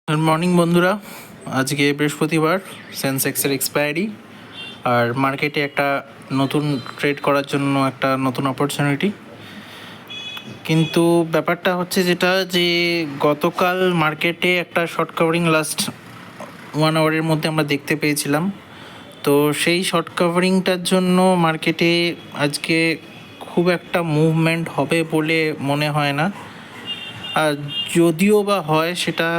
Good morning বন্ধুরা। আজকে বৃহস্পতিবার, সেন্সেক্সের এক্সপায়ারি, আর মার্কেটে একটা নতুন ট্রেড করার জন্য একটা নতুন অপরচুনিটি। কিন্তু ব্যাপারটা হচ্ছে যেটা যে গতকাল মার্কেটে একটা শর্ট কাভারিং লাস্ট 1 আওয়ারের মধ্যে আমরা দেখতে পেয়েছিলাম। তো সেই শর্ট কাভারিংটার জন্য মার্কেটে আজকে খুব একটা মুভমেন্ট হবে বলে মনে হয় না। আর যদিও বা হয়, সেটা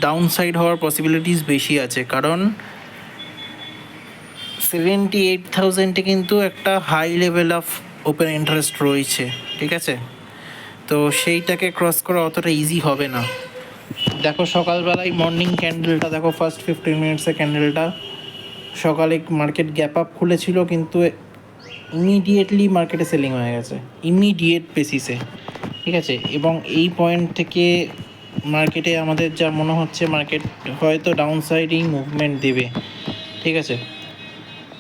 ডাউন সাইড হওয়ার পসিবিলিটিস বেশি আছে, কারণ 78,000-এ কিন্তু একটা high level of open interest রয়েছে, ঠিক আছে? তো সেইটাকে ক্রস করা অতটা ইজি হবে না। দেখো সকালবেলায় মর্নিং ক্যান্ডেলটা দেখো, ফার্স্ট 15 মিনিটসের ক্যান্ডেলটা, সকালে মার্কেট গ্যাপ আপ খুলেছিল, কিন্তু ইমিডিয়েটলি মার্কেটে সেলিং হয়ে গেছে, ইমিডিয়েট বেসিসে, ঠিক আছে? এবং এই পয়েন্ট থেকে মার্কেটে আমাদের যা মনে হচ্ছে, মার্কেট হয়তো ডাউন সাইডেই মুভমেন্ট দেবে, ঠিক আছে?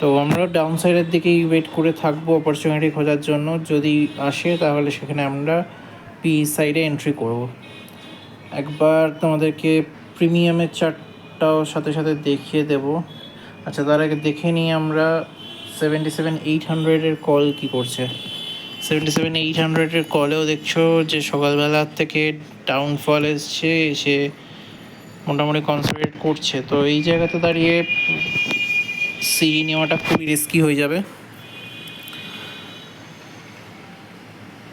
তো আমরা ডাউন সাইডের দিকেই ওয়েট করে থাকবো অপরচুনিটি খোঁজার জন্য। যদি আসে তাহলে সেখানে আমরা পি সাইডে এন্ট্রি করব। একবার তোমাদেরকে প্রিমিয়ামের চার্টটাও সাথে সাথে দেখিয়ে দেব। আচ্ছা, তার আগে দেখে নিই আমরা 77,800-এর কল কী করছে। 77,800-এর কলেও দেখছো যে সকালবেলার থেকে ডাউনফল এসছে, এসে মোটামুটি কনসেন্ট্রেট করছে। তো এই জায়গাতে দাঁড়িয়ে সিডি নেওয়াটা খুবই রিস্কি হয়ে যাবে।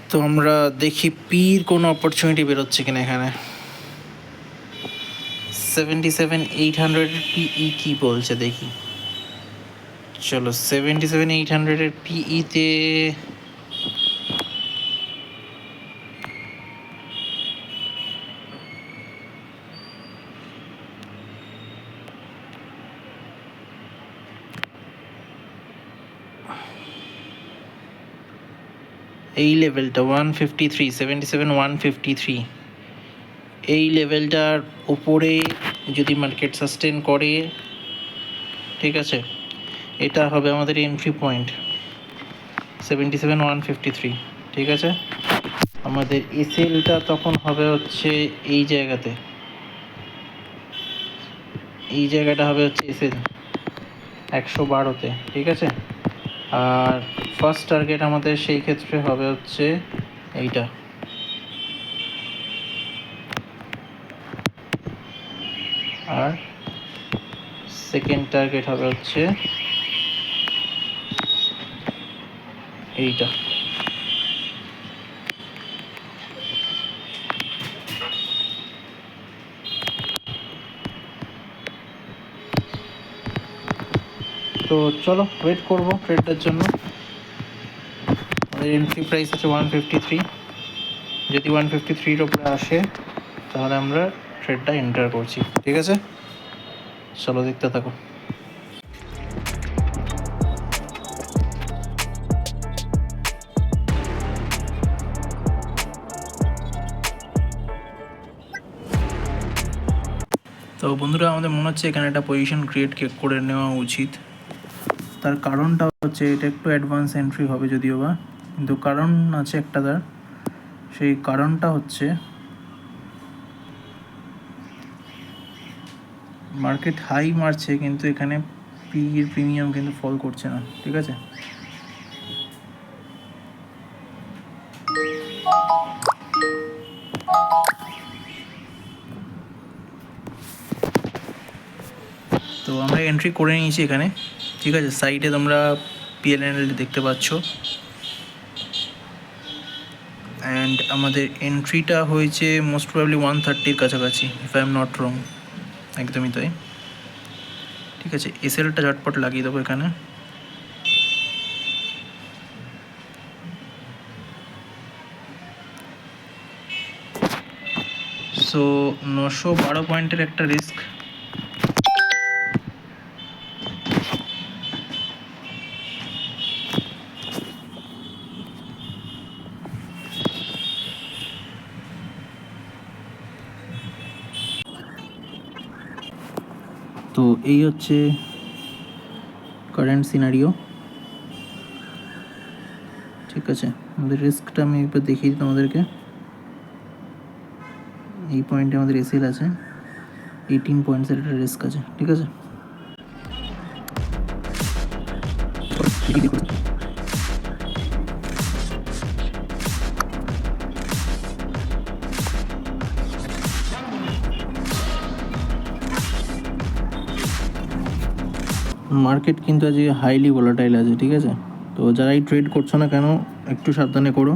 তো আমরা দেখি পির কোনো অপরচুনিটি বেরোচ্ছে কিনা এখানে। 77,800-এর পিই কি বলছে দেখি। চলো 77,800-এর পিইতে এই লেভেলটা 153, 77,153, এই লেভেলটার উপরে যদি মার্কেট সাস্টেন করে, ঠিক আছে, এটা হবে আমাদের এন্ট্রি পয়েন্ট 77,153, ঠিক আছে? আমাদের এসএলটা তখন হবে হচ্ছে এই জায়গাতে, এই জায়গাটা হবে হচ্ছে এসএল 112-তে, ঠিক আছে? আর ফার্স্ট টার্গেট আমাদের সেই ক্ষেত্রে হবে হচ্ছে এইটা, আর সেকেন্ড টার্গেট হবে হচ্ছে এইটা। তো চলো ওয়েট করবো ট্রেডটার জন্য। আমাদের এন্ট্রি প্রাইস আছে 153। যদি 153-র ওপরে আসে তাহলে আমরা ট্রেডটা এন্টার করছি, ঠিক আছে? চলো দেখতে থাকো। তো বন্ধুরা, আমাদের মনে হচ্ছে এখানে একটা পজিশন ক্রিয়েট করে নেওয়া উচিত। তার কারণটা হচ্ছে, এটা একটু অ্যাডভান্স এন্ট্রি হবে যদিও বা, কিন্তু কারণ আছে একটা তার। সেই কারণটা হচ্ছে মার্কেট হাই মারছে, কিন্তু এখানে পির প্রিমিয়াম কিন্তু ফল করছে না, ঠিক আছে? তো আমরা এন্ট্রি করে নিয়েছি এখানে, ঠিক আছে? সাইডে তোমরা পিএলএনএল দেখতে পাচ্ছ, অ্যান্ড আমাদের এন্ট্রিটা হয়েছে মোস্ট প্রবাবলি 130-র কাছাকাছি, if I am not wrong. একদমই তাই, ঠিক আছে? এসএলটা ঝটপট লাগিয়ে দেবো এখানে। সো 912 পয়েন্টের একটা রিস্ক। তো এই হচ্ছে কারেন্ট সিনারিও, ঠিক আছে? আমাদের রিস্কটা আমি একবার দেখিয়ে দিই তোমাদেরকে। এই পয়েন্টে আমাদের এসএল আছে 18 পয়েন্টসের একটা রিস্ক আছে, ঠিক আছে। মার্কেট কিন্তু আজকে হাইলি ভোলাটাইল আছে, ঠিক আছে। তো যারাই ট্রেড করছো না কেন একটু সাবধানে করো,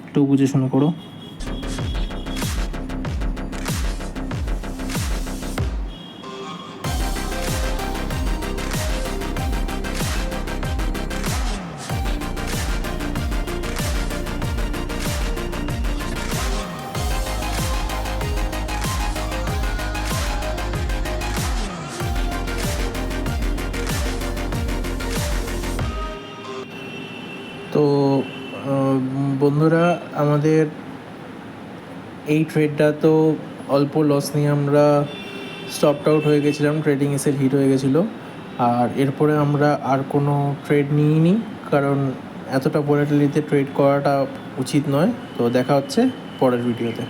একটু বুঝে শুনে করো। তো বন্ধুরা, আমাদের এই ট্রেডটা তো অল্প লস নিয়ে আমরা স্টপড আউট হয়ে গেছিলাম, ট্রেডিং এসে হিট হয়ে গেছিলো। আর এরপরে আমরা আর কোনো ট্রেড নিইনি, কারণ এতটা ভোলাটিলিটিতে ট্রেড করাটা উচিত নয়। তো দেখা হচ্ছে পরের ভিডিওতে।